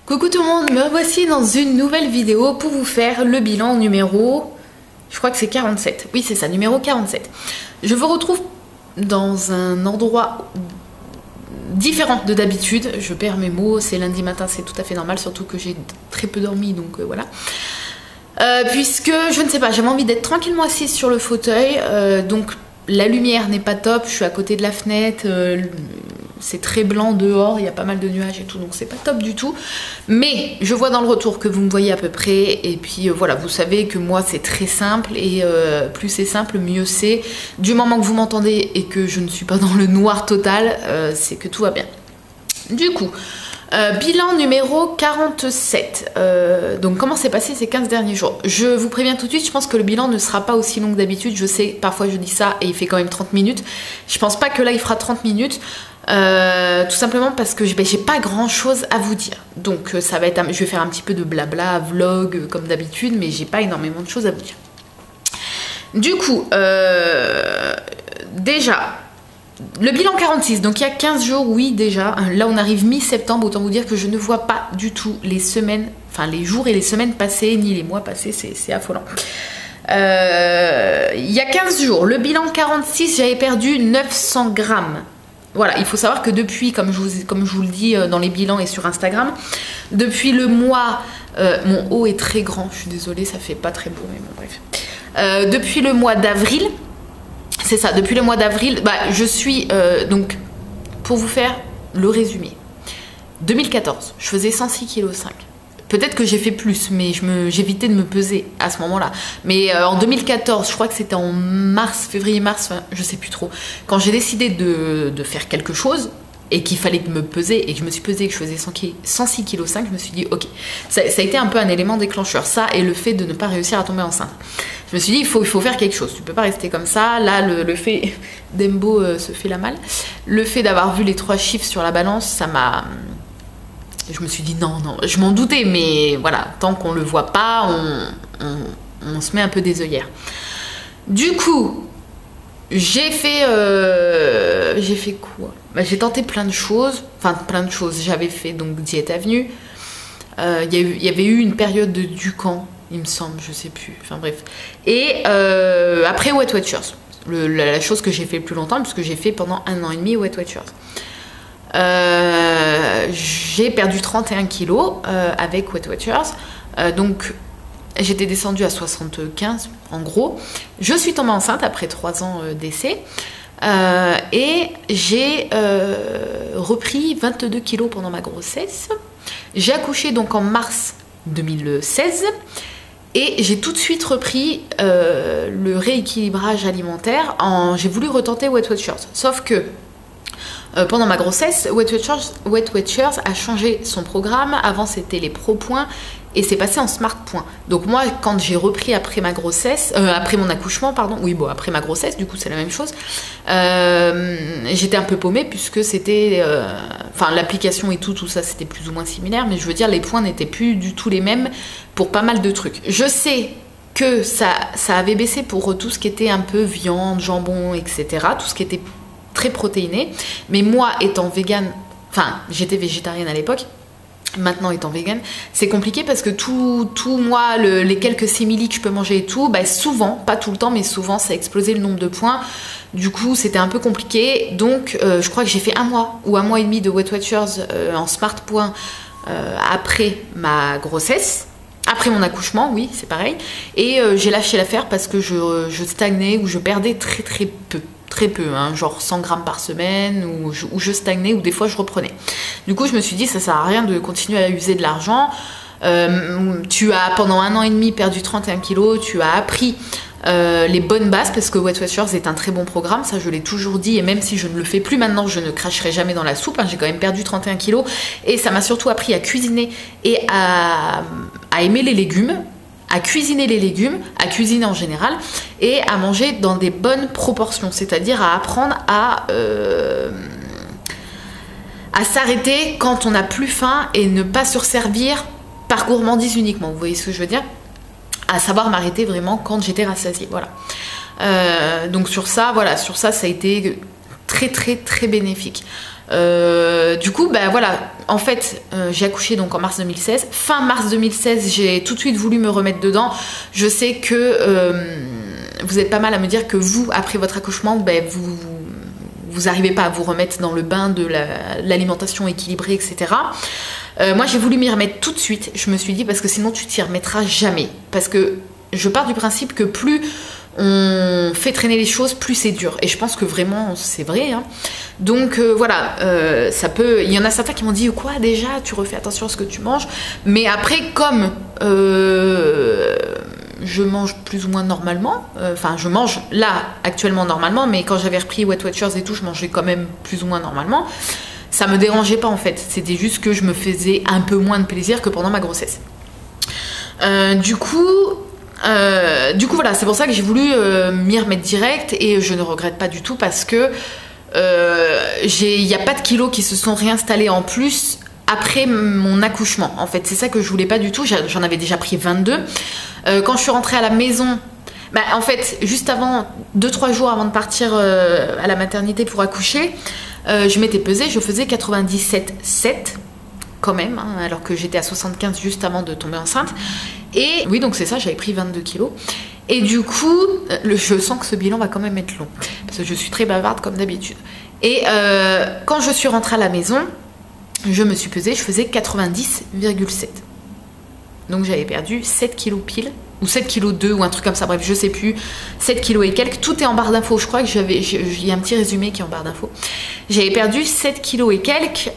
Coucou tout le monde, me voici dans une nouvelle vidéo pour vous faire le bilan numéro, je crois que c'est 47, oui c'est ça, numéro 47. Je vous retrouve dans un endroit différent de d'habitude, je perds mes mots, c'est lundi matin, c'est tout à fait normal, surtout que j'ai très peu dormi, donc voilà. Puisque, je ne sais pas, j'avais envie d'être tranquillement assise sur le fauteuil, donc la lumière n'est pas top, je suis à côté de la fenêtre, c'est très blanc dehors, il y a pas mal de nuages et tout, donc c'est pas top du tout. Mais je vois dans le retour que vous me voyez à peu près, et puis voilà, vous savez que moi c'est très simple, et plus c'est simple, mieux c'est. Du moment que vous m'entendez et que je ne suis pas dans le noir total, c'est que tout va bien. Du coup, bilan numéro 47. Donc comment s'est passé ces 15 derniers jours? Je vous préviens tout de suite, je pense que le bilan ne sera pas aussi long que d'habitude. Je sais, parfois je dis ça et il fait quand même 30 minutes. Je pense pas que là il fera 30 minutes. Tout simplement parce que j'ai pas grand chose à vous dire. Donc ça va être, je vais faire un petit peu de blabla, vlog comme d'habitude, mais j'ai pas énormément de choses à vous dire. Du coup, déjà... Le bilan 46, donc il y a 15 jours, oui déjà, là on arrive mi-septembre, autant vous dire que je ne vois pas du tout les semaines, enfin les jours et les semaines passées, ni les mois passés, c'est affolant. Il y a 15 jours, le bilan 46, j'avais perdu 900 grammes. Voilà, il faut savoir que depuis, comme je vous le dis dans les bilans et sur Instagram, depuis le mois, mon haut est très grand, je suis désolée, ça fait pas très beau, mais bon bref. Depuis le mois d'avril, c'est ça, depuis le mois d'avril, je suis, donc, pour vous faire le résumé, 2014, je faisais 106,5 kg. Peut-être que j'ai fait plus, mais j'évitais de me peser à ce moment-là. Mais en 2014, je crois que c'était en mars, février-mars, enfin, je sais plus trop, quand j'ai décidé de faire quelque chose, et qu'il fallait me peser, et que je me suis pesée et que je faisais 106,5 kg, je me suis dit, ok, ça a été un peu un élément déclencheur, ça, et le fait de ne pas réussir à tomber enceinte. Je me suis dit, il faut faire quelque chose, tu peux pas rester comme ça. Là, le fait, Dembo se fait la malle, le fait d'avoir vu les 3 chiffres sur la balance, ça m'a... Je me suis dit, non, je m'en doutais, mais voilà, tant qu'on le voit pas, on se met un peu des œillères. Du coup... J'ai fait quoi? J'ai tenté plein de choses. Enfin, plein de choses. J'avais fait donc Diète Avenue. Il y avait eu une période de Ducan, il me semble, je sais plus. Enfin bref. Et après Weight Watchers. La chose que j'ai fait le plus longtemps, puisque j'ai fait pendant 1 an et demi Weight Watchers. J'ai perdu 31 kilos avec Weight Watchers. Donc... J'étais descendue à 75 en gros. Je suis tombée enceinte après 3 ans d'essai. Et j'ai repris 22 kilos pendant ma grossesse. J'ai accouché donc en mars 2016. Et j'ai tout de suite repris le rééquilibrage alimentaire. J'ai voulu retenter Weight Watchers. Sauf que pendant ma grossesse, Weight Watchers a changé son programme. Avant c'était les Pro Points. Et c'est passé en Smart Points. Donc moi, quand j'ai repris après ma grossesse, après mon accouchement, pardon, oui bon, après ma grossesse, du coup c'est la même chose, j'étais un peu paumée puisque c'était, enfin l'application et tout ça c'était plus ou moins similaire, mais je veux dire les points n'étaient plus du tout les mêmes pour pas mal de trucs. Je sais que ça avait baissé pour tout ce qui était un peu viande, jambon, etc., tout ce qui était très protéiné, mais moi étant végane, enfin j'étais végétarienne à l'époque, maintenant étant vegan, c'est compliqué parce que tout moi, les quelques simili que je peux manger et tout, souvent, pas tout le temps, mais souvent ça a explosé le nombre de points. Du coup, c'était un peu compliqué. Donc, je crois que j'ai fait 1 mois ou 1 mois et demi de Weight Watchers en Smart Points après ma grossesse. Après mon accouchement, oui, c'est pareil. Et j'ai lâché l'affaire parce que je stagnais ou je perdais très peu. Très peu, hein, genre 100 grammes par semaine, ou je stagnais, ou des fois je reprenais. Du coup, je me suis dit, ça sert à rien de continuer à user de l'argent. Tu as, pendant 1 an et demi, perdu 31 kilos, tu as appris les bonnes bases, parce que Weight Watchers est un très bon programme, ça je l'ai toujours dit, et même si je ne le fais plus maintenant, je ne cracherai jamais dans la soupe, hein, j'ai quand même perdu 31 kilos, et ça m'a surtout appris à cuisiner et à aimer les légumes, à cuisiner les légumes, à cuisiner en général, et à manger dans des bonnes proportions, c'est-à-dire à apprendre à s'arrêter quand on n'a plus faim et ne pas se resservir par gourmandise uniquement, vous voyez ce que je veux dire? À savoir m'arrêter vraiment quand j'étais rassasiée, voilà. Donc sur ça, voilà, sur ça a été très très très bénéfique. Du coup, ben voilà, en fait, j'ai accouché donc en mars 2016. Fin mars 2016, j'ai tout de suite voulu me remettre dedans. Je sais que vous êtes pas mal à me dire que vous, après votre accouchement, ben vous n'arrivez pas à vous remettre dans le bain de l'alimentation équilibrée, etc. Moi, j'ai voulu m'y remettre tout de suite. Je me suis dit, parce que sinon, tu t'y remettras jamais. Parce que je pars du principe que plus on fait traîner les choses, plus c'est dur. Et je pense que vraiment, c'est vrai. Hein. Donc voilà, ça peut. Il y en a certains qui m'ont dit quoi déjà, tu refais attention à ce que tu manges. Mais après, comme je mange plus ou moins normalement, enfin je mange là actuellement normalement, mais quand j'avais repris Weight Watchers et tout, je mangeais quand même plus ou moins normalement. Ça me dérangeait pas en fait. C'était juste que je me faisais un peu moins de plaisir que pendant ma grossesse. Du coup, voilà, c'est pour ça que j'ai voulu m'y remettre direct et je ne regrette pas du tout parce que il n'y a pas de kilos qui se sont réinstallés en plus après mon accouchement. En fait, c'est ça que je voulais pas du tout. J'en avais déjà pris 22. Quand je suis rentrée à la maison, bah, en fait, juste avant, 2-3 jours avant de partir à la maternité pour accoucher, je m'étais pesée, je faisais 97,7 quand même, hein, alors que j'étais à 75 juste avant de tomber enceinte. Et oui, donc c'est ça, j'avais pris 22 kilos. Et du coup, je sens que ce bilan va quand même être long, parce que je suis très bavarde comme d'habitude. Et quand je suis rentrée à la maison, je me suis pesée, je faisais 90,7. Donc j'avais perdu 7 kilos pile, ou 7 kilos 2, ou un truc comme ça, bref, je sais plus, 7 kilos et quelques. Tout est en barre d'infos, je crois que il y a un petit résumé qui est en barre d'infos. J'avais perdu 7 kilos et quelques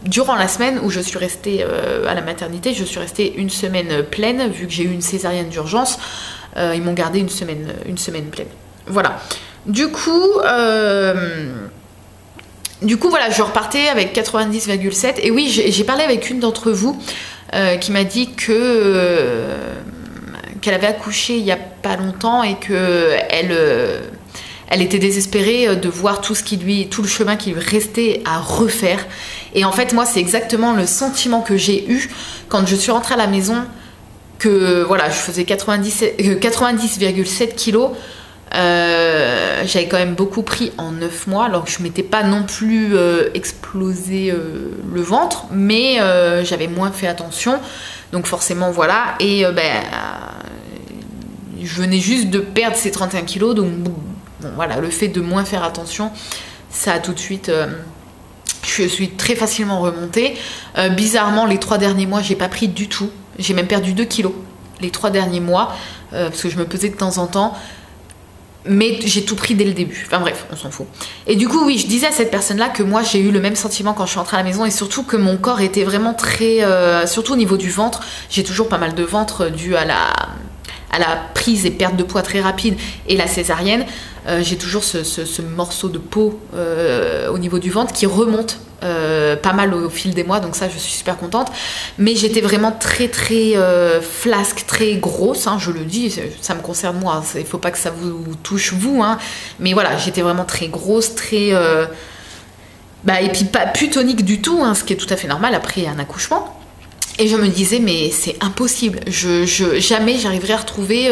durant la semaine où je suis restée à la maternité. Je suis restée une semaine pleine, vu que j'ai eu une césarienne d'urgence. Ils m'ont gardé une semaine pleine. Voilà. Du coup, voilà, je repartais avec 90,7. Et oui, j'ai parlé avec une d'entre vous qui m'a dit qu'elle avait accouché il n'y a pas longtemps et qu'elle était désespérée de voir tout le chemin qui lui restait à refaire. Et en fait, moi, c'est exactement le sentiment que j'ai eu quand je suis rentrée à la maison, que voilà, je faisais 90,7 kilos. J'avais quand même beaucoup pris en 9 mois, alors que je m'étais pas non plus explosé le ventre, mais j'avais moins fait attention, donc forcément voilà. Et je venais juste de perdre ces 31 kilos, donc bon, voilà, le fait de moins faire attention, ça a tout de suite je suis très facilement remontée. Bizarrement, les 3 derniers mois, j'ai pas pris du tout, j'ai même perdu 2 kilos les 3 derniers mois, parce que je me pesais de temps en temps. Mais j'ai tout pris dès le début. Enfin bref, on s'en fout. Et du coup, oui, je disais à cette personne-là que moi, j'ai eu le même sentiment quand je suis rentrée à la maison et surtout que mon corps était vraiment très... surtout au niveau du ventre. J'ai toujours pas mal de ventre dû à la prise et perte de poids très rapide et la césarienne. J'ai toujours ce morceau de peau au niveau du ventre qui remonte pas mal au fil des mois, donc ça je suis super contente. Mais j'étais vraiment très très flasque, très grosse, hein, je le dis, ça me concerne moi, il faut pas que ça vous touche vous, hein, mais voilà, j'étais vraiment très grosse, très et puis pas plus tonique du tout, hein, ce qui est tout à fait normal après un accouchement. Et je me disais mais c'est impossible, jamais j'arriverai à retrouver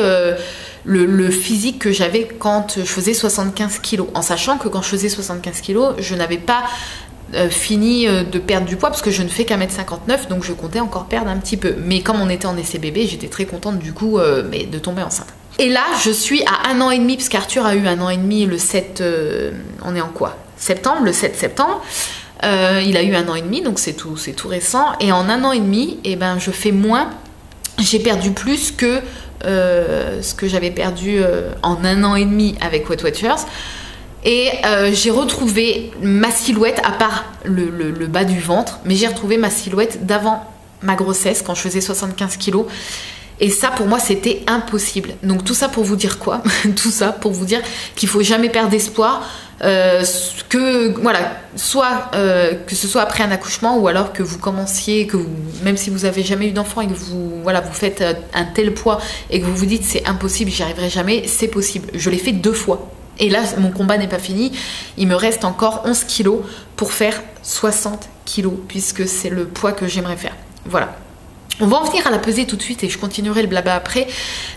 le physique que j'avais quand je faisais 75 kilos, en sachant que quand je faisais 75 kilos, je n'avais pas fini de perdre du poids parce que je ne fais qu'à 1m59, donc je comptais encore perdre un petit peu. Mais comme on était en essai bébé, j'étais très contente du coup de tomber enceinte. Et là, je suis à 1 an et demi, parce qu'Arthur a eu 1 an et demi le 7... on est en quoi ? Septembre, le 7 septembre. Il a eu 1 an et demi, donc c'est tout récent. Et en 1 an et demi, je fais moins. J'ai perdu plus que ce que j'avais perdu en 1 an et demi avec Weight Watchers. Et j'ai retrouvé ma silhouette, à part le bas du ventre, mais j'ai retrouvé ma silhouette d'avant ma grossesse, quand je faisais 75 kilos. Et ça, pour moi, c'était impossible. Donc tout ça pour vous dire quoi ? Tout ça pour vous dire qu'il faut jamais perdre espoir, que voilà, soit que ce soit après un accouchement ou alors que vous commenciez, même si vous avez jamais eu d'enfant et que vous faites un tel poids et que vous vous dites c'est impossible, j'y arriverai jamais, c'est possible. Je l'ai fait 2 fois. Et là, mon combat n'est pas fini. Il me reste encore 11 kilos pour faire 60 kilos, puisque c'est le poids que j'aimerais faire. Voilà. On va en venir à la pesée tout de suite et je continuerai le blabla après.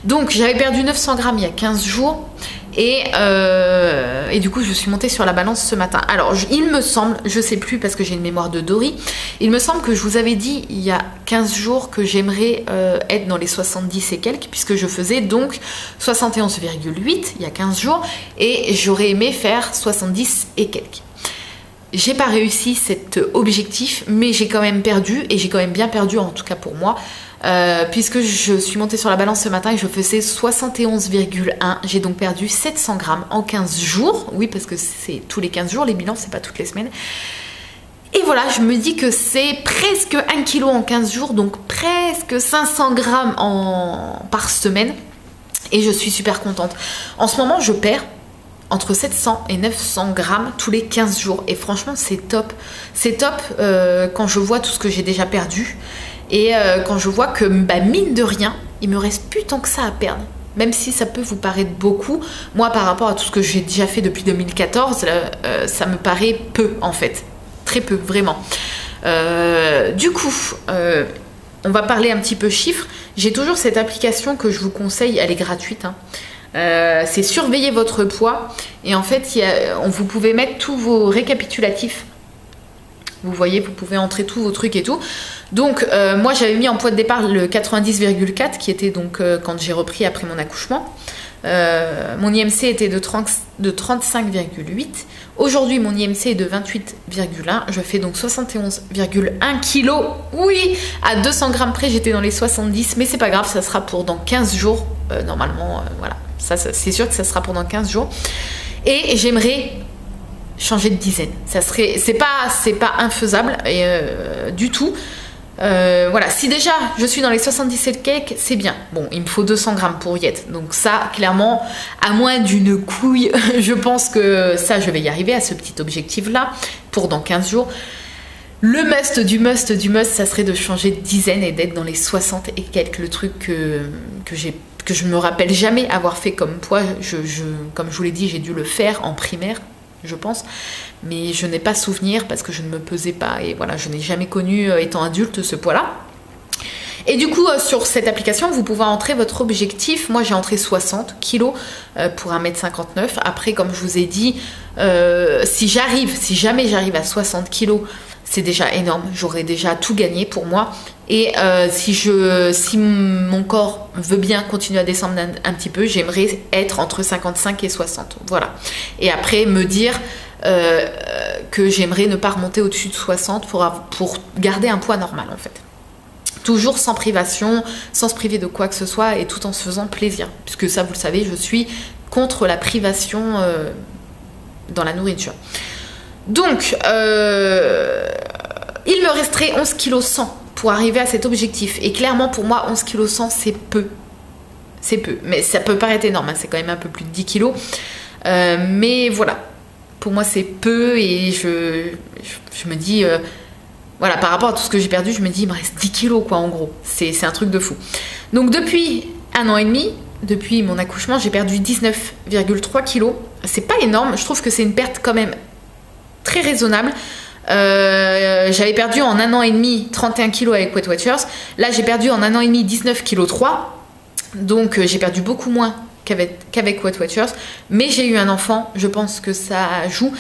Donc j'avais perdu 900 grammes il y a 15 jours et du coup je suis montée sur la balance ce matin. Alors il me semble, je sais plus parce que j'ai une mémoire de Dory, il me semble que je vous avais dit il y a 15 jours que j'aimerais être dans les 70 et quelques puisque je faisais donc 71,8 il y a 15 jours et j'aurais aimé faire 70 et quelques. J'ai pas réussi cet objectif, mais j'ai quand même perdu, et j'ai quand même bien perdu en tout cas pour moi, puisque je suis montée sur la balance ce matin et je faisais 71,1. J'ai donc perdu 700 grammes en 15 jours. Oui, parce que c'est tous les 15 jours, les bilans, c'est pas toutes les semaines. Et voilà, je me dis que c'est presque 1 kg en 15 jours, donc presque 500 grammes par semaine. Et je suis super contente. En ce moment, je perds entre 700 et 900 grammes tous les 15 jours. Et franchement, c'est top. C'est top quand je vois tout ce que j'ai déjà perdu. Et quand je vois que, mine de rien, il me reste plus tant que ça à perdre. Même si ça peut vous paraître beaucoup. Moi, par rapport à tout ce que j'ai déjà fait depuis 2014, ça me paraît peu, en fait. Très peu, vraiment. Du coup, on va parler un petit peu chiffres. J'ai toujours cette application que je vous conseille. Elle est gratuite, hein. C'est surveiller votre poids et en fait vous pouvez mettre tous vos récapitulatifs, vous voyez, vous pouvez entrer tous vos trucs et tout. Donc moi j'avais mis en poids de départ le 90,4 qui était donc quand j'ai repris après mon accouchement. Mon IMC était de 35,8. Aujourd'hui mon IMC est de 28,1. Je fais donc 71,1 kg. Oui, à 200 grammes près j'étais dans les 70, mais c'est pas grave, ça sera pour dans 15 jours normalement, voilà. Ça, c'est sûr que ça sera pendant 15 jours. Et j'aimerais changer de dizaine. C'est pas infaisable du tout. Voilà, si déjà je suis dans les 77 cakes, c'est bien. Bon, il me faut 200 grammes pour y être. Donc ça, clairement, à moins d'une couille, je pense que ça, je vais y arriver à ce petit objectif-là pour dans 15 jours. Le must du must du must, ça serait de changer de dizaine et d'être dans les 60 et quelques. Le truc que je me rappelle jamais avoir fait comme poids. Comme je vous l'ai dit, j'ai dû le faire en primaire, je pense. Mais je n'ai pas souvenir parce que je ne me pesais pas. Et voilà, je n'ai jamais connu, étant adulte, ce poids-là. Et du coup, sur cette application, vous pouvez entrer votre objectif. Moi, j'ai entré 60 kg pour 1,59 m. Après, comme je vous ai dit, si jamais j'arrive à 60 kg, c'est déjà énorme. J'aurais déjà tout gagné pour moi. Et si mon corps veut bien continuer à descendre un petit peu, j'aimerais être entre 55 et 60. Voilà. Et après, me dire que j'aimerais ne pas remonter au-dessus de 60 pour garder un poids normal, en fait. Toujours sans privation, sans se priver de quoi que ce soit et tout en se faisant plaisir. Puisque ça, vous le savez, je suis contre la privation dans la nourriture. Donc, il me resterait 11 kg 100 pour arriver à cet objectif. Et clairement, pour moi, 11 kg 100, c'est peu. C'est peu. Mais ça peut paraître énorme, hein. C'est quand même un peu plus de 10 kg. Mais voilà. Pour moi, c'est peu. Et je me dis... voilà, par rapport à tout ce que j'ai perdu, je me dis, il me reste 10 kilos, quoi, en gros. C'est un truc de fou. Donc, depuis 1 an et demi, depuis mon accouchement, j'ai perdu 19,3 kilos. C'est pas énorme. Je trouve que c'est une perte quand même très raisonnable. J'avais perdu en 1 an et demi 31 kilos avec Weight Watchers. Là, j'ai perdu en 1 an et demi 19,3 kilos. Donc, j'ai perdu beaucoup moins qu'avec Weight Watchers. Mais j'ai eu un enfant. Je pense que ça joue.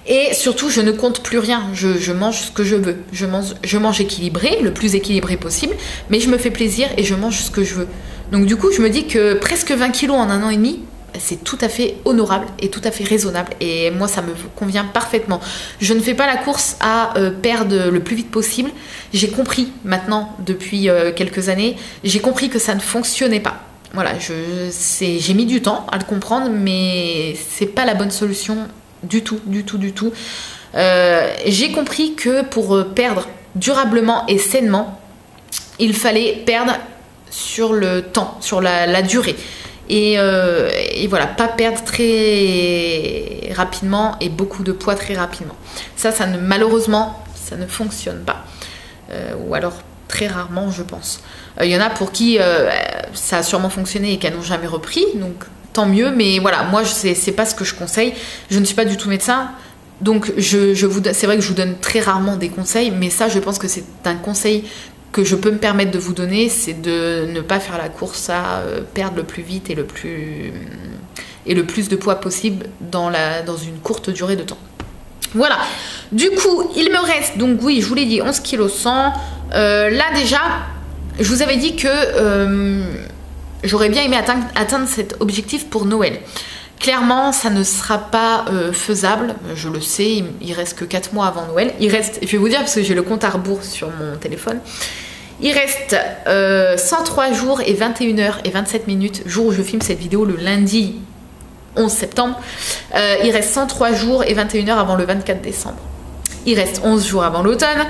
Et surtout, je ne compte plus rien. Je mange ce que je veux. Je mange équilibré, le plus équilibré possible. Mais je me fais plaisir et je mange ce que je veux. Donc, du coup, je me dis que presque 20 kilos en 1 an et demi, c'est tout à fait honorable et tout à fait raisonnable. Et moi, ça me convient parfaitement. Je ne fais pas la course à perdre le plus vite possible. J'ai compris maintenant, depuis quelques années, j'ai compris que ça ne fonctionnait pas. Voilà, j'ai mis du temps à le comprendre, mais c'est pas la bonne solution du tout. J'ai compris que pour perdre durablement et sainement, il fallait perdre sur le temps, sur la durée. Et voilà, pas perdre très rapidement et beaucoup de poids très rapidement. Malheureusement, ça ne fonctionne pas. Ou alors très rarement, je pense. Il y en a pour qui ça a sûrement fonctionné et qui n'ont jamais repris, donc tant mieux. Mais voilà, moi, c'est pas ce que je conseille. Je ne suis pas du tout médecin. Donc, c'est vrai que je vous donne très rarement des conseils, mais ça, je pense que c'est un conseil que je peux me permettre de vous donner, c'est de ne pas faire la course à perdre le plus vite et le plus de poids possible dans une courte durée de temps. Voilà, du coup il me reste, donc oui je vous l'ai dit, 11 kg 100. Là déjà je vous avais dit que j'aurais bien aimé atteindre cet objectif pour Noël. Clairement ça ne sera pas faisable, je le sais, il reste que 4 mois avant Noël. Il reste, je vais vous dire parce que j'ai le compte à rebours sur mon téléphone, il reste 103 jours et 21 h et 27 minutes, jour où je filme cette vidéo, le lundi 11 septembre. Il reste 103 jours et 21 h avant le 24 décembre. Il reste 11 jours avant l'automne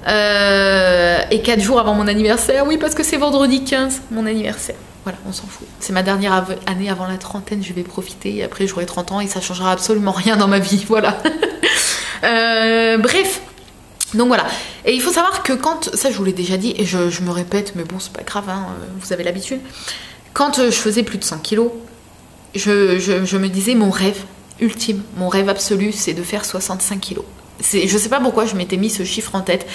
et 4 jours avant mon anniversaire. Oui, parce que c'est vendredi 15, mon anniversaire. Voilà, on s'en fout. C'est ma dernière année avant la trentaine, je vais profiter. Et après, j'aurai 30 ans et ça changera absolument rien dans ma vie. Voilà. Bref. Donc voilà. Et il faut savoir que quand... Ça, je vous l'ai déjà dit et je me répète, mais bon, c'est pas grave, hein, vous avez l'habitude. Quand je faisais plus de 100 kilos, je me disais mon rêve ultime, mon rêve absolu, c'est de faire 65 kilos. Je sais pas pourquoi je m'étais mis ce chiffre en tête.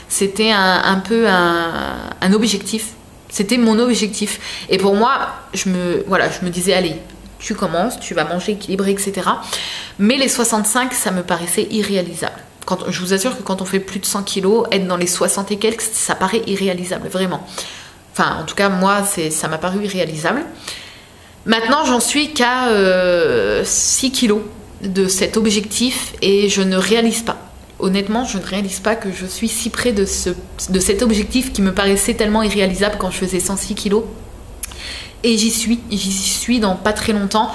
C'était un peu un objectif. C'était mon objectif. Et pour moi, je me disais, allez, tu commences, tu vas manger équilibré, etc. Mais les 65, ça me paraissait irréalisable. Je vous assure que quand on fait plus de 100 kilos, être dans les 60 et quelques, ça paraît irréalisable, vraiment. Enfin, en tout cas, moi, ça m'a paru irréalisable. Maintenant, j'en suis qu'à 6 kilos de cet objectif et je ne réalise pas. Honnêtement, je ne réalise pas que je suis si près de cet objectif qui me paraissait tellement irréalisable quand je faisais 106 kilos. Et j'y suis dans pas très longtemps.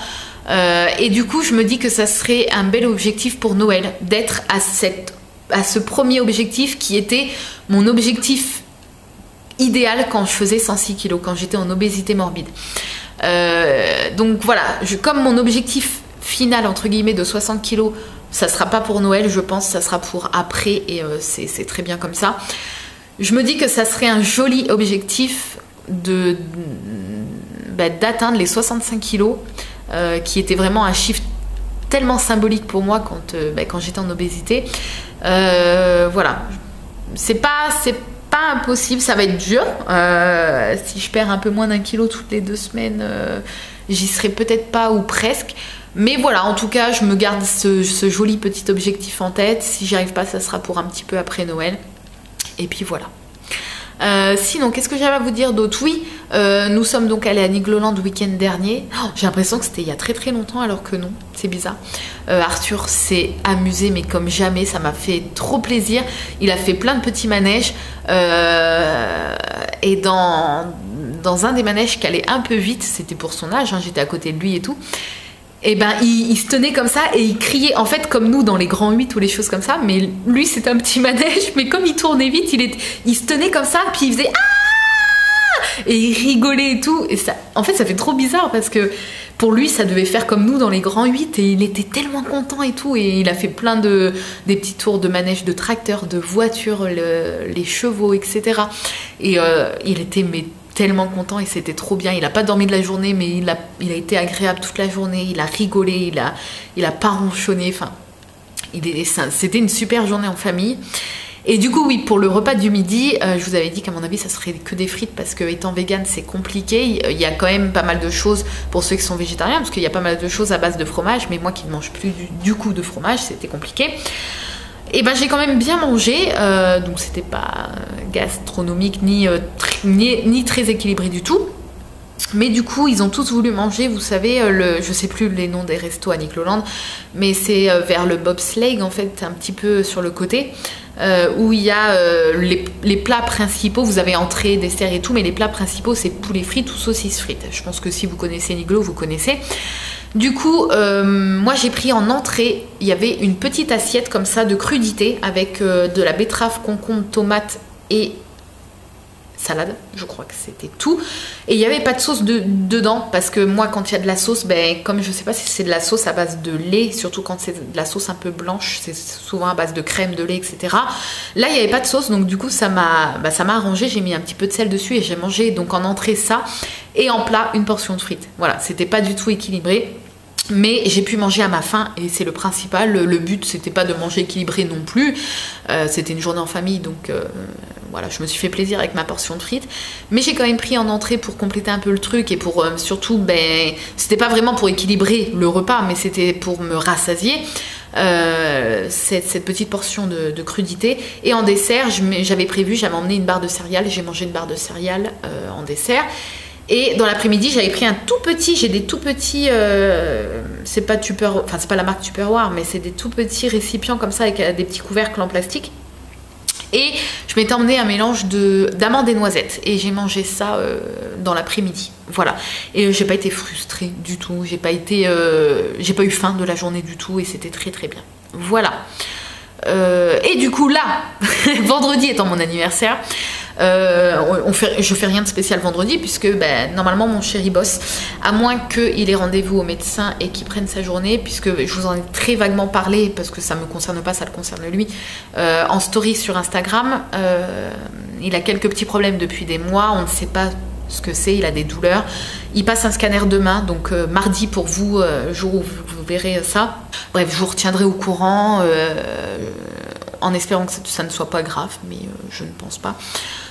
Et du coup, je me dis que ça serait un bel objectif pour Noël, d'être à ce premier objectif qui était mon objectif idéal quand je faisais 106 kilos, quand j'étais en obésité morbide. Donc voilà, comme mon objectif final entre guillemets de 60 kilos, ça sera pas pour Noël, je pense, ça sera pour après et c'est très bien comme ça. Je me dis que ça serait un joli objectif d'atteindre les 65 kilos, qui était vraiment un chiffre tellement symbolique pour moi quand j'étais en obésité. Voilà, c'est pas impossible, ça va être dur. Si je perds un peu moins d'1 kilo toutes les 2 semaines, j'y serai peut-être pas ou presque. Mais voilà, en tout cas, je me garde ce joli petit objectif en tête. Si j'y arrive pas, ça sera pour un petit peu après Noël. Et puis voilà. Sinon, qu'est-ce que j'avais à vous dire d'autre? Oui, nous sommes donc allés à Nigloland le week-end dernier. Oh, j'ai l'impression que c'était il y a très très longtemps alors que non, c'est bizarre. Arthur s'est amusé mais comme jamais, ça m'a fait trop plaisir. Il a fait plein de petits manèges et dans un des manèges qui allait un peu vite, c'était pour son âge, hein, j'étais à côté de lui et tout. Et ben il se tenait comme ça et il criait, en fait comme nous dans les grands 8 ou les choses comme ça, mais lui c'était un petit manège, mais comme il tournait vite, il se tenait comme ça, puis il faisait ah et il rigolait et tout, et ça, en fait ça fait trop bizarre parce que pour lui ça devait faire comme nous dans les grands 8 et il était tellement content et tout, et il a fait plein des petits tours de manège de tracteurs, de voitures, les chevaux, etc. Et il était tellement content et c'était trop bien. Il a pas dormi de la journée, mais il a été agréable toute la journée. Il a rigolé, il a pas ronchonné. Enfin, c'était une super journée en famille. Et du coup, oui, pour le repas du midi, je vous avais dit qu'à mon avis, ça serait que des frites parce que étant vegan, c'est compliqué. Il y a quand même pas mal de choses pour ceux qui sont végétariens parce qu'il y a pas mal de choses à base de fromage. Mais moi qui ne mange plus du coup de fromage, c'était compliqué. Et ben j'ai quand même bien mangé, donc c'était pas gastronomique ni très équilibré du tout. Mais du coup ils ont tous voulu manger, vous savez, je sais plus les noms des restos à Nigloland, mais c'est vers le bobsleigh en fait, un petit peu sur le côté, où il y a les plats principaux. Vous avez entrée, dessert et tout, mais les plats principaux c'est poulet frites ou saucisses frites. Je pense que si vous connaissez Niglo, vous connaissez. Du coup, moi j'ai pris en entrée, il y avait une petite assiette comme ça de crudité avec de la betterave, concombre, tomate et salade, je crois que c'était tout. Et il n'y avait pas de sauce dedans parce que moi quand il y a de la sauce, ben, comme je sais pas si c'est de la sauce à base de lait, surtout quand c'est de la sauce un peu blanche, c'est souvent à base de crème, de lait, etc. Là il n'y avait pas de sauce, donc du coup ça m'a arrangé, j'ai mis un petit peu de sel dessus et j'ai mangé donc en entrée ça et en plat une portion de frites. Voilà, c'était pas du tout équilibré. Mais j'ai pu manger à ma faim et c'est le principal. Le but c'était pas de manger équilibré non plus. C'était une journée en famille, donc voilà, je me suis fait plaisir avec ma portion de frites. Mais j'ai quand même pris en entrée pour compléter un peu le truc et pour surtout, ben, c'était pas vraiment pour équilibrer le repas, mais c'était pour me rassasier. Cette petite portion de crudité. Et en dessert, j'avais emmené une barre de céréales. J'ai mangé une barre de céréales en dessert. Et dans l'après-midi, j'avais pris j'ai des tout petits, c'est pas la marque Tupperware, mais c'est des tout petits récipients comme ça avec des petits couvercles en plastique. Et je m'étais emmené un mélange d'amandes et noisettes. Et j'ai mangé ça dans l'après-midi. Voilà. Et j'ai pas été frustrée du tout. J'ai pas eu faim de la journée du tout. Et c'était très très bien. Voilà. Et du coup là, vendredi étant mon anniversaire, je fais rien de spécial vendredi puisque ben, normalement mon chéri bosse, à moins qu'il ait rendez-vous au médecin et qu'il prenne sa journée, puisque je vous en ai très vaguement parlé parce que ça me concerne pas, ça le concerne lui, en story sur Instagram. Il a quelques petits problèmes depuis des mois, on ne sait pas ce que c'est, il a des douleurs. Il passe un scanner demain, donc mardi pour vous, jour où vous verrez ça. Bref, je vous retiendrai au courant en espérant que ça ne soit pas grave, mais je ne pense pas.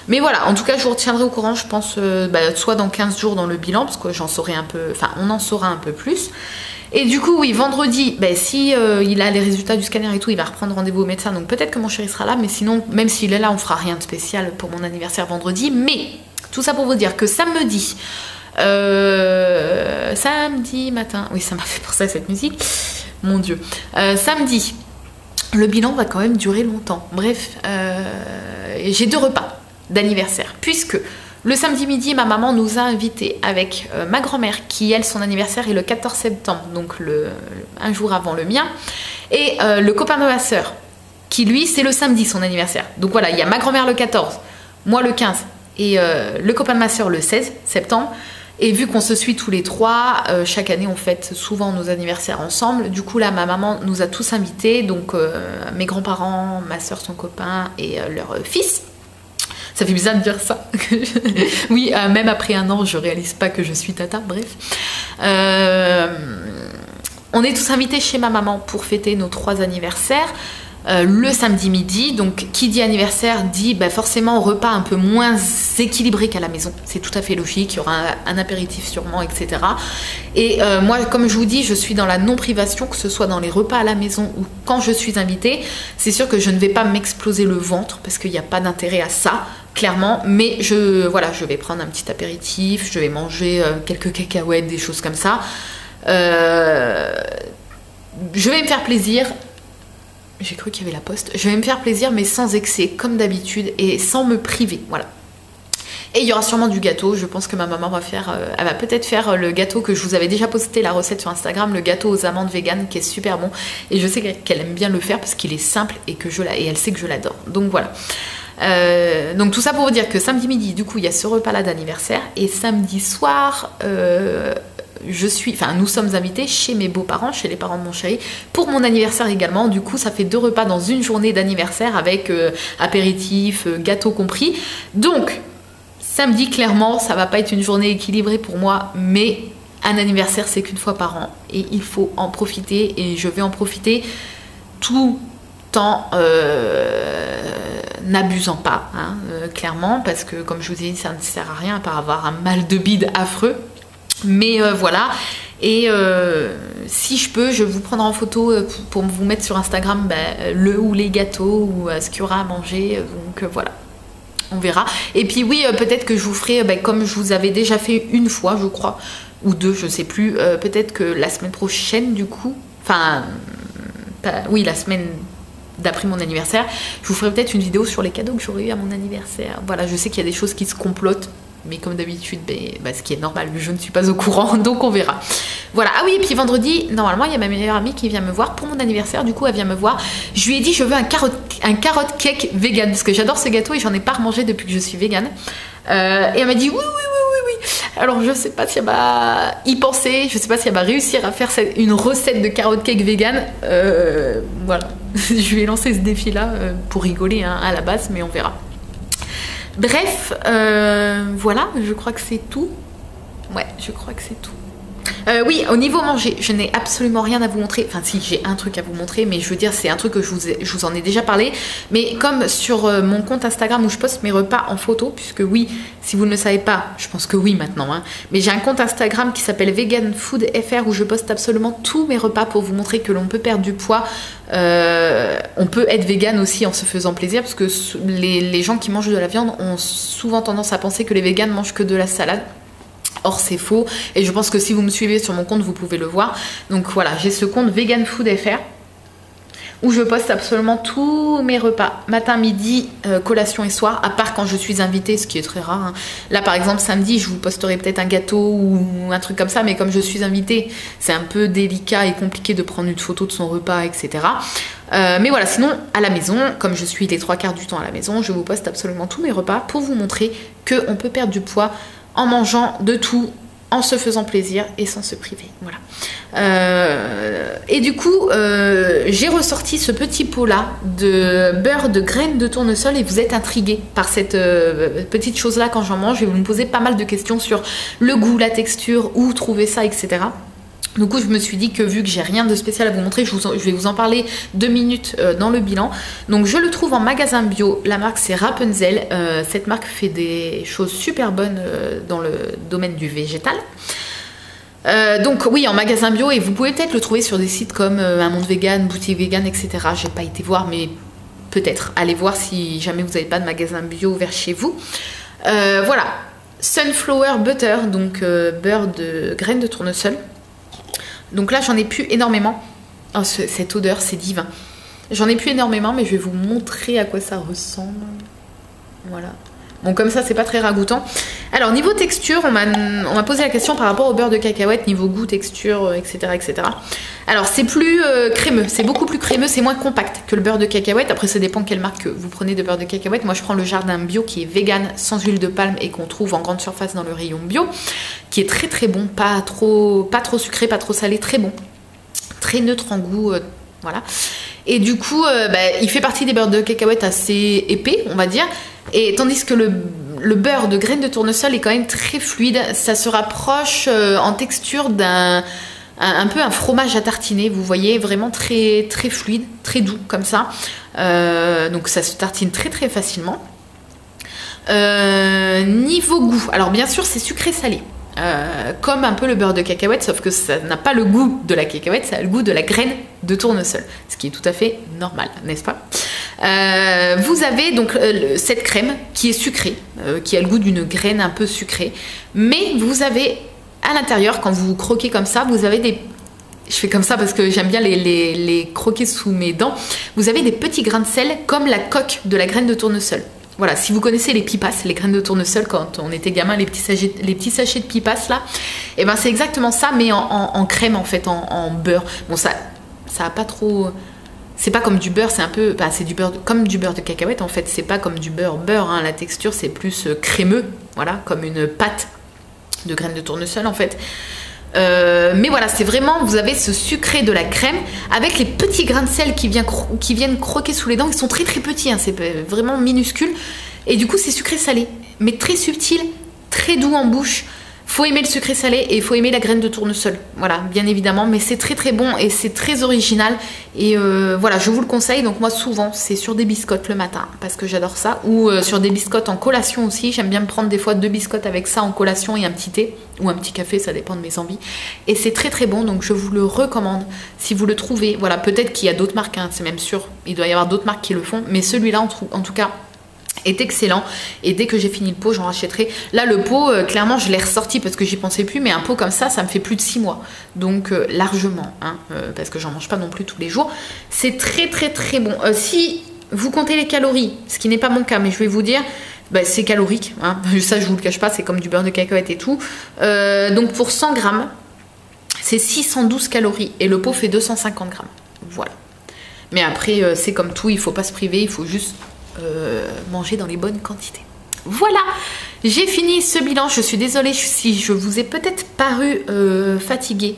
Mais voilà, en tout cas, je vous retiendrai au courant, je pense, soit dans 15 jours dans le bilan, parce que on en saura un peu plus. Et du coup, oui, vendredi, si il a les résultats du scanner et tout, il va reprendre rendez-vous au médecin, donc peut-être que mon chéri sera là, mais sinon, même s'il est là, on fera rien de spécial pour mon anniversaire vendredi. Mais tout ça pour vous dire que samedi matin, oui, ça m'a fait penser à cette musique, mon Dieu, samedi, le bilan va quand même durer longtemps. Bref, j'ai 2 repas d'anniversaire, puisque le samedi midi, ma maman nous a invités avec ma grand-mère, qui elle, son anniversaire est le 14 septembre, donc un jour avant le mien, et le copain de ma soeur, qui lui, c'est le samedi son anniversaire. Donc voilà, il y a ma grand-mère le 14, moi le 15, et le copain de ma soeur le 16 septembre. Et vu qu'on se suit tous les 3, chaque année on fête souvent nos anniversaires ensemble. Du coup là, ma maman nous a tous invités, donc mes grands-parents, ma soeur, son copain et leur fils. Ça fait bizarre de dire ça. Oui, même après 1 an, je réalise pas que je suis tata, bref. On est tous invités chez ma maman pour fêter nos 3 anniversaires. Le samedi midi, donc qui dit anniversaire dit forcément repas un peu moins équilibré qu'à la maison, c'est tout à fait logique, il y aura un apéritif sûrement, etc. Et moi, comme je vous dis, je suis dans la non-privation, que ce soit dans les repas à la maison ou quand je suis invitée. C'est sûr que je ne vais pas m'exploser le ventre parce qu'il n'y a pas d'intérêt à ça, clairement, mais je vais prendre un petit apéritif, je vais manger quelques cacahuètes, des choses comme ça. Je vais me faire plaisir. J'ai cru qu'il y avait la poste. Je vais me faire plaisir, mais sans excès, comme d'habitude, et sans me priver. Voilà. Et il y aura sûrement du gâteau. Je pense que ma maman va faire... elle va peut-être faire le gâteau que je vous avais déjà posté, la recette sur Instagram, le gâteau aux amandes vegan, qui est super bon. Et je sais qu'elle aime bien le faire parce qu'il est simple et elle sait que je l'adore. Donc voilà. Donc tout ça pour vous dire que samedi midi, du coup, il y a ce repas-là d'anniversaire. Et samedi soir... nous sommes invités chez mes beaux-parents, chez les parents de mon chéri, pour mon anniversaire également. Du coup, ça fait 2 repas dans une journée d'anniversaire avec apéritif, gâteau compris. Donc, samedi, clairement, ça va pas être une journée équilibrée pour moi, mais un anniversaire, c'est qu'une fois par an et il faut en profiter, et je vais en profiter tout en n'abusant pas, hein, clairement, parce que comme je vous ai dit, ça ne sert à rien à part avoir un mal de bide affreux. Mais voilà, et si je peux, je vous prendrai en photo pour vous mettre sur Instagram le ou les gâteaux ou ce qu'il y aura à manger, donc voilà, on verra. Et puis oui, peut-être que je vous ferai, comme je vous avais déjà fait une fois, je crois, ou 2, je sais plus, peut-être que la semaine prochaine, du coup, la semaine d'après mon anniversaire, je vous ferai peut-être une vidéo sur les cadeaux que j'aurai eu à mon anniversaire. Voilà, je sais qu'il y a des choses qui se complotent, mais comme d'habitude, ce qui est normal, je ne suis pas au courant, donc on verra. Voilà, ah oui, et puis vendredi, normalement, il y a ma meilleure amie qui vient me voir pour mon anniversaire, du coup, elle vient me voir. Je lui ai dit, je veux un carotte cake vegan, parce que j'adore ce gâteau et j'en ai pas remangé depuis que je suis vegan. Et elle m'a dit, oui. Alors, je sais pas si elle va y penser, je sais pas si elle va réussir à faire une recette de carotte cake vegan. Voilà, je lui ai lancé ce défi-là pour rigoler, hein, à la base, mais on verra. Bref, voilà, je crois que c'est tout. Ouais, je crois que c'est tout. Oui, au niveau manger, je n'ai absolument rien à vous montrer. Enfin, si, j'ai un truc à vous montrer, mais je veux dire, c'est un truc que je vous en ai déjà parlé. Mais comme sur mon compte Instagram où je poste mes repas en photo, puisque oui, si vous ne le savez pas, je pense que oui maintenant, hein, mais j'ai un compte Instagram qui s'appelle Vegan Food FR où je poste absolument tous mes repas pour vous montrer que l'on peut perdre du poids. On peut être vegan aussi en se faisant plaisir, parce que les gens qui mangent de la viande ont souvent tendance à penser que les véganes mangent que de la salade. Or c'est faux, et je pense que si vous me suivez sur mon compte vous pouvez le voir. Donc voilà, j'ai ce compte Vegan Food FR où je poste absolument tous mes repas, matin, midi, collation et soir, à part quand je suis invitée, ce qui est très rare, hein. Là par exemple samedi je vous posterai peut-être un gâteau ou un truc comme ça, mais comme je suis invitée c'est un peu délicat et compliqué de prendre une photo de son repas, etc. Mais voilà, sinon à la maison, comme je suis les 3/4 du temps à la maison, je vous poste absolument tous mes repas pour vous montrer qu'on peut perdre du poids en mangeant de tout, en se faisant plaisir et sans se priver. Voilà. Et du coup, j'ai ressorti ce petit pot là de beurre de graines de tournesol, et vous êtes intrigués par cette petite chose là quand j'en mange, et vous me posez pas mal de questions sur le goût, la texture, où trouver ça, etc. Du coup, je me suis dit que vu que j'ai rien de spécial à vous montrer, je vais vous en parler 2 minutes dans le bilan. Donc, je le trouve en magasin bio. La marque, c'est Rapunzel. Cette marque fait des choses super bonnes dans le domaine du végétal. Donc, oui, en magasin bio. Et vous pouvez peut-être le trouver sur des sites comme Un Monde Vegan, Boutique Vegan, etc. J'ai pas été voir, mais peut-être. Allez voir si jamais vous n'avez pas de magasin bio vers chez vous. Voilà. Sunflower Butter, donc beurre de graines de tournesol. Donc là, j'en ai plus énormément. Oh, cette odeur, c'est divin. J'en ai plus énormément, mais je vais vous montrer à quoi ça ressemble. Voilà. Bon, comme ça, c'est pas très ragoûtant. Alors, niveau texture, on m'a posé la question par rapport au beurre de cacahuète, niveau goût, texture, etc., etc. Alors, c'est plus crémeux. C'est beaucoup plus crémeux, c'est moins compact que le beurre de cacahuète. Après, ça dépend quelle marque vous prenez de beurre de cacahuète. Moi, je prends le Jardin Bio, qui est vegan, sans huile de palme, et qu'on trouve en grande surface dans le rayon bio, qui est très très bon, pas trop sucré, pas trop salé, très bon, très neutre en goût, voilà. Et du coup, il fait partie des beurres de cacahuète assez épais, on va dire, et tandis que le beurre de graines de tournesol est quand même très fluide. Ça se rapproche en texture d'un peu un fromage à tartiner, vous voyez, vraiment très très fluide, très doux comme ça. Donc ça se tartine très très facilement. Niveau goût, alors bien sûr c'est sucré salé, comme un peu le beurre de cacahuète, sauf que ça n'a pas le goût de la cacahuète, ça a le goût de la graine de tournesol, ce qui est tout à fait normal, n'est-ce pas? Vous avez donc cette crème qui est sucrée, qui a le goût d'une graine un peu sucrée, mais vous avez à l'intérieur, quand vous croquez comme ça, vous avez des... Je fais comme ça parce que j'aime bien les croquer sous mes dents. Vous avez des petits grains de sel comme la coque de la graine de tournesol. Voilà, si vous connaissez les pipas, les graines de tournesol quand on était gamin, les petits sachets de pipas là, et ben c'est exactement ça, mais en crème en fait, en beurre. Bon, ça a pas trop... C'est pas comme du beurre, c'est un peu... Bah, c'est du beurre comme du beurre de cacahuète en fait, c'est pas comme du beurre, hein. La texture c'est plus crémeux, voilà, comme une pâte de graines de tournesol en fait. Mais voilà, c'est vraiment, vous avez ce sucré de la crème avec les petits grains de sel qui viennent croquer sous les dents. Ils sont très très petits, hein, c'est vraiment minuscule. Et du coup, c'est sucré salé, mais très subtil, très doux en bouche. Faut aimer le sucré salé et il faut aimer la graine de tournesol. Voilà, bien évidemment, mais c'est très très bon et c'est très original. Et voilà, je vous le conseille. Donc moi, souvent, c'est sur des biscottes le matin parce que j'adore ça. Ou sur des biscottes en collation aussi. J'aime bien me prendre des fois 2 biscottes avec ça en collation et un petit thé ou un petit café, ça dépend de mes envies. Et c'est très très bon, donc je vous le recommande si vous le trouvez. Voilà, peut-être qu'il y a d'autres marques, hein, c'est même sûr. Il doit y avoir d'autres marques qui le font, mais celui-là, en tout cas, est excellent. Et dès que j'ai fini le pot, j'en rachèterai. Là, le pot, clairement, je l'ai ressorti parce que j'y pensais plus, mais un pot comme ça me fait plus de 6 mois. Donc, largement, hein, parce que j'en mange pas non plus tous les jours. C'est très, très, très bon. Si vous comptez les calories, ce qui n'est pas mon cas, mais je vais vous dire, bah, c'est calorique. Hein. Ça, je vous le cache pas, c'est comme du beurre de cacahuète et tout. Donc, pour 100 grammes, c'est 612 calories. Et le pot fait 250 grammes. Voilà. Mais après, c'est comme tout, il faut pas se priver, il faut juste... manger dans les bonnes quantités. Voilà, j'ai fini ce bilan. Je suis désolée si je vous ai peut-être paru fatiguée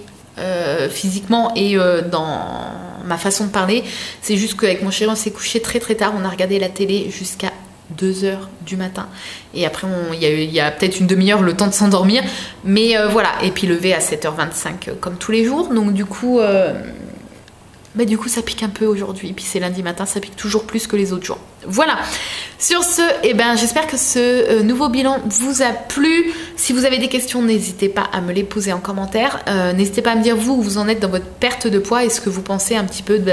physiquement et dans ma façon de parler. C'est juste qu'avec mon chéri on s'est couché très très tard, on a regardé la télé jusqu'à 2 heures du matin. Et après, il y a peut-être une demi-heure le temps de s'endormir. Mais voilà, et puis lever à 7h25 comme tous les jours. Donc du coup, ça pique un peu aujourd'hui. Puis c'est lundi matin, ça pique toujours plus que les autres jours. Voilà. Sur ce, j'espère que ce nouveau bilan vous a plu. Si vous avez des questions, n'hésitez pas à me les poser en commentaire. N'hésitez pas à me dire vous où vous en êtes dans votre perte de poids et ce que vous pensez un petit peu de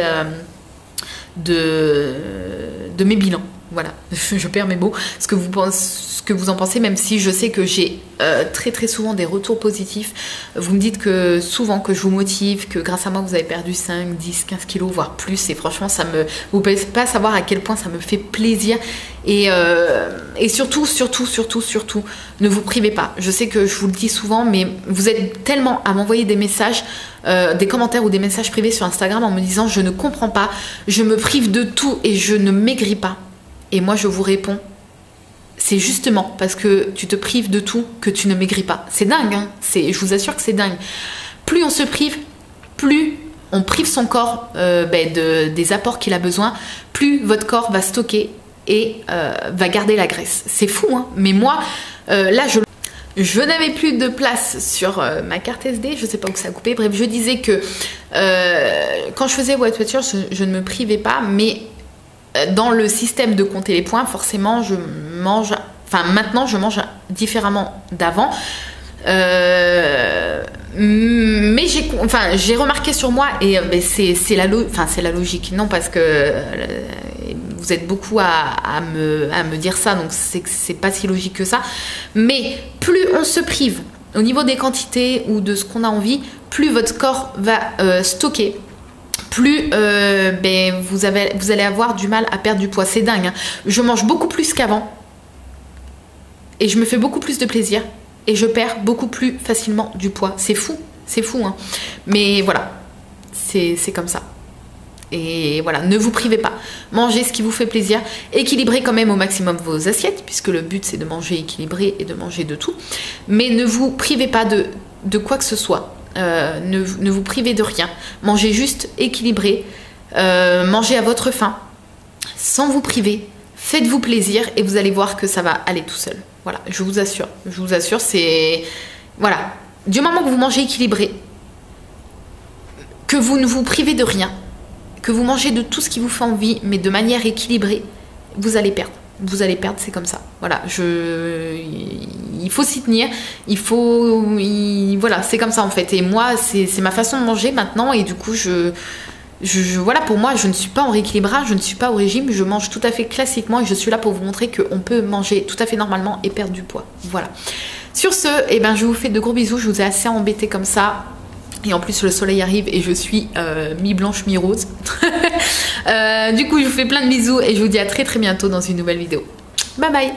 mes bilans. Voilà, je perds mes mots. Ce que vous en pensez, même si je sais que j'ai très très souvent des retours positifs. Vous me dites que souvent que je vous motive, que grâce à moi vous avez perdu 5, 10, 15 kilos, voire plus. Et franchement, vous ne pouvez pas savoir à quel point ça me fait plaisir. Et surtout, ne vous privez pas. Je sais que je vous le dis souvent, mais vous êtes tellement à m'envoyer des messages, des commentaires ou des messages privés sur Instagram en me disant je ne comprends pas, je me prive de tout et je ne maigris pas. Et moi je vous réponds, c'est justement parce que tu te prives de tout que tu ne maigris pas. C'est dingue, hein, je vous assure que c'est dingue. Plus on se prive, plus on prive son corps des apports qu'il a besoin, plus votre corps va stocker et va garder la graisse. C'est fou, hein, mais moi, là, je n'avais plus de place sur ma carte SD, je ne sais pas où ça a coupé. Bref, je disais que quand je faisais Weight Watchers, je ne me privais pas, mais dans le système de compter les points, forcément, maintenant, je mange différemment d'avant. Mais j'ai remarqué sur moi, et c'est la logique, non, parce que vous êtes beaucoup à me dire ça, donc c'est pas si logique que ça. Mais plus on se prive au niveau des quantités ou de ce qu'on a envie, plus votre corps va stocker, plus vous allez avoir du mal à perdre du poids. C'est dingue, hein. Je mange beaucoup plus qu'avant et je me fais beaucoup plus de plaisir et je perds beaucoup plus facilement du poids. C'est fou, hein. Mais voilà, c'est comme ça. Et voilà, ne vous privez pas. Mangez ce qui vous fait plaisir. Équilibrez quand même au maximum vos assiettes, puisque le but c'est de manger équilibré et de manger de tout. Mais ne vous privez pas de quoi que ce soit. Ne vous privez de rien. Mangez juste équilibré. Mangez à votre faim. Sans vous priver. Faites-vous plaisir et vous allez voir que ça va aller tout seul. Voilà, je vous assure. Je vous assure, c'est... Voilà. Du moment que vous mangez équilibré, que vous ne vous privez de rien, que vous mangez de tout ce qui vous fait envie, mais de manière équilibrée, vous allez perdre. Vous allez perdre, c'est comme ça. Voilà, il faut s'y tenir. Voilà, c'est comme ça en fait. Et moi, c'est ma façon de manger maintenant. Et du coup, voilà, pour moi, je ne suis pas en rééquilibrage, je ne suis pas au régime. Je mange tout à fait classiquement et je suis là pour vous montrer qu'on peut manger tout à fait normalement et perdre du poids. Voilà. Sur ce, je vous fais de gros bisous. Je vous ai assez embêté comme ça. Et en plus le soleil arrive et je suis mi-blanche, mi-rose. Du coup je vous fais plein de bisous et je vous dis à très très bientôt dans une nouvelle vidéo. Bye bye.